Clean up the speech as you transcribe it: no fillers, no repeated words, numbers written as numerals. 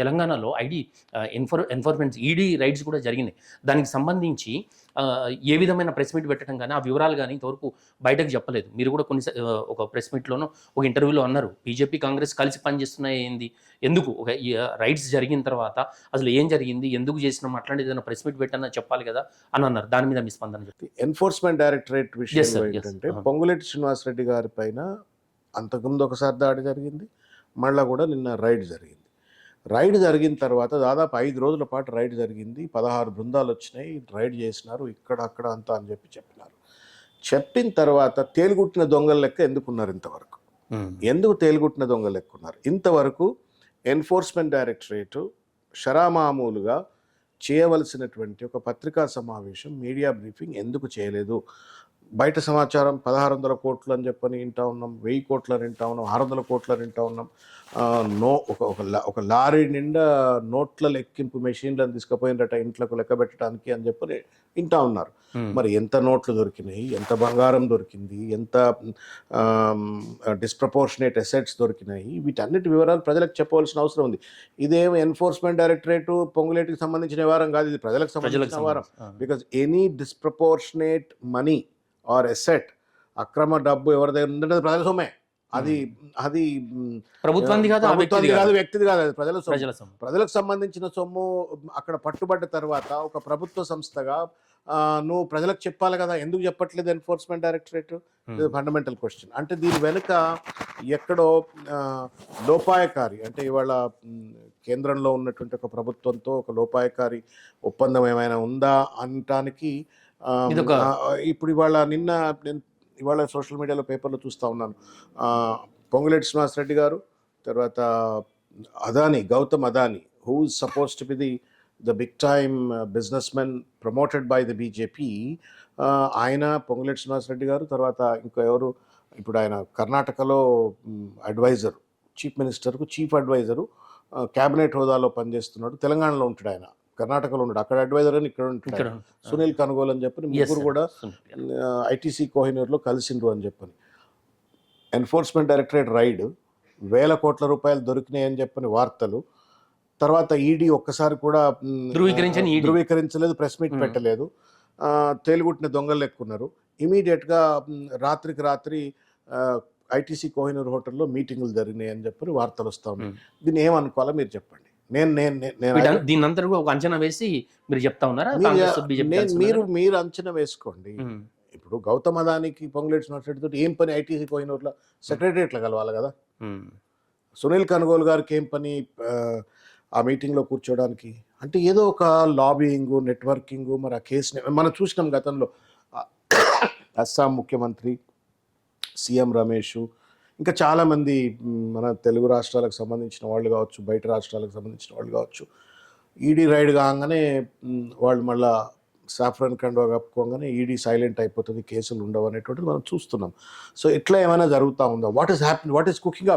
తెలంగాణలో enforcement ED rides కూడా జరిగినాయి. దానికి సంబంధించి ఏ విధమైన ప్రెస్ మీట్ పెట్టడం కానీ, ఆ వివరాలు కానీ ఇంతవరకు బయటకు చెప్పలేదు. మీరు కూడా ఒక ప్రెస్ మీట్‌లోనో, ఒక ఇంటర్వ్యూలో అన్నారు. బీజేపీ, కాంగ్రెస్ కలిసి పనిచేస్తున్నాయి ఏంది? ఎందుకు? రైడ్స్ జరిగిన తర్వాత అసలు ఏం జరిగింది? ఎందుకు చేసినాం? అట్లాంటిది ఏదైనా ప్రెస్ మీట్ పెట్టన్నా చెప్పాలి కదా! అని అన్నారు. దాని మీద మీ స్పందన చెప్పండి. ఎన్ఫోర్స్మెంట్ డైరెక్టరేట్ విషయంలో ఏంటంటే పొంగులేటి శ్రీనివాసరెడ్డి గారి పైన అంతకుముందు ఒకసారి దాడి జరిగింది. మళ్ళా కూడా నిన్న రైడ్ జరిగింది. రైడ్ జరిగిన తర్వాత దాదాపు 5 రోజుల పాటు రైడ్ జరిగింది. 16 బృందాలు వచ్చినాయి, రైడ్ చేసినారు, ఇక్కడ అక్కడ అంతా అని చెప్పినారు. చెప్పిన తర్వాత తేలుగుట్టిన దొంగల లెక్క ఎందుకున్నారు ఇంతవరకు? ఎందుకు తేలుగుట్టిన దొంగల లెక్క ఉన్నారు? ఇంతవరకు ఎన్ఫోర్స్మెంట్ డైరెక్టరేటు షరామామూలుగా చేయవలసినటువంటి ఒక పత్రికా సమావేశం, మీడియా బ్రీఫింగ్ ఎందుకు చేయలేదు? బయట సమాచారం 1600 కోట్లు అని చెప్పని వింటా ఉన్నాం, 1000 కోట్లు అని వింటా ఉన్నాం, 600 కోట్లు అని వింటా ఉన్నాం. ఒక లారీ నిండా నోట్ల లెక్కింపు మెషిన్లను తీసుకుపోయినట ఇంట్లోకి లెక్క పెట్టడానికి అని చెప్పని వింటా ఉన్నారు. మరి ఎంత నోట్లు దొరికినాయి, ఎంత బంగారం దొరికింది, ఎంత డిస్ప్రపోర్షనేట్ అసెట్స్ దొరికినాయి, వీటన్నిటి వివరాలు ప్రజలకు చెప్పవలసిన అవసరం ఉంది. ఇదేం ఎన్ఫోర్స్మెంట్ డైరెక్టరేట్ పొంగులేటికి సంబంధించిన వ్యవహారం కాదు, ఇది ప్రజలకు సంబంధించిన వ్యవహారం. Because any disproportionate money are asset, అక్రమ డబ్బు ఎవరి దగ్గర ఉందంటే అది ప్రజల సొమ్మే. అది ప్రభుత్వానికి కాదు, వ్యక్తిది కాదు, అది ప్రజలకు సంబంధించిన సొమ్ము. అక్కడ పట్టుబడ్డ తర్వాత ఒక ప్రభుత్వ సంస్థగా నువ్వు ప్రజలకు చెప్పాలి కదా, ఎందుకు చెప్పట్లేదు ఎన్ఫోర్స్మెంట్ డైరెక్టరేట్? Fundamental question. అంటే దీని వెనుక ఎక్కడో లోపాయకారి, అంటే ఇవాళ కేంద్రంలో ఉన్నటువంటి ఒక ప్రభుత్వంతో ఒక లోపాయకారి ఒప్పందం ఏమైనా ఉందా అనటానికి ఇప్పుడు ఇవాళ సోషల్ మీడియాలో పేపర్లో చూస్తూ ఉన్నాను. పొంగులేటి శ్రీనివాసరెడ్డి గారు, తర్వాత Gautam Adani, who is suppose to be the big time business men promoted by the BJP, ఆయన పొంగులేటి శ్రీనివాసరెడ్డి గారు, తర్వాత ఇంకా ఎవరు, ఇప్పుడు ఆయన కర్ణాటకలో అడ్వైజర్, చీఫ్ మినిస్టర్కు చీఫ్ అడ్వైజరు, క్యాబినెట్ హోదాలో పనిచేస్తున్నాడు. తెలంగాణలో ఉంటాడు ఆయన, కర్ణాటకలో ఉన్నాడు, అక్కడ అడ్వైజర్ అని ఇక్కడ ఉంటాడు. సునీల్ కనుగోలు అని చెప్పని ముగ్గురు కూడా ఐటీసీ కోహినూర్లో కలిసిండ్రు అని చెప్పని. ఎన్ఫోర్స్మెంట్ డైరెక్టరేట్ రైడ్ 1000 కోట్ల రూపాయలు దొరికినాయని చెప్పని వార్తలు. తర్వాత ఈడీ ఒక్కసారి కూడా ధృవీకరించలేదు, ప్రెస్ మీట్ పెట్టలేదు, తేలుగుట్టిన దొంగలు ఎక్కున్నారు. ఇమీడియట్గా రాత్రికి రాత్రి ఐటీసీ కోహినూర్ హోటల్లో మీటింగులు జరిగినాయి అని చెప్పని వార్తలు వస్తూ ఉన్నాయి. దీన్ని ఏమనుకోవాలో మీరు చెప్పండి. దీని అంతా ఒక అంచనా వేసి మీరు చెప్తా ఉన్నారా? మీరు అంచనా వేసుకోండి. ఇప్పుడు గౌతమ్ అదానికి పొంగులేటి శ్రీనివాసరెడ్డి తోటి ఏం పని? ఐటీసీ కోహినూర్లో సెక్రటరియట్లో కలవాలి కదా. సునీల్ కనుగోలు గారికి ఏం పని ఆ మీటింగ్లో కూర్చోడానికి? అంటే ఏదో ఒక లాబింగ్, నెట్వర్కింగ్. మరి ఆ కేసుని మనం చూసినాం గతంలో. అస్సాం ముఖ్యమంత్రి, సీఎం రమేష్, ఇంకా చాలామంది మన తెలుగు రాష్ట్రాలకు సంబంధించిన వాళ్ళు కావచ్చు, బయట రాష్ట్రాలకు సంబంధించిన వాళ్ళు కావచ్చు, ఈడీ రైడ్ కాగానే వాళ్ళు మళ్ళా సాఫ్రాన్ కండువా కప్పుకోగానే ఈడీ సైలెంట్ అయిపోతుంది, కేసులు ఉండవు అనేటువంటిది మనం చూస్తున్నాం. సో ఇట్లా ఏమైనా జరుగుతూ ఉందా? What is cooking up?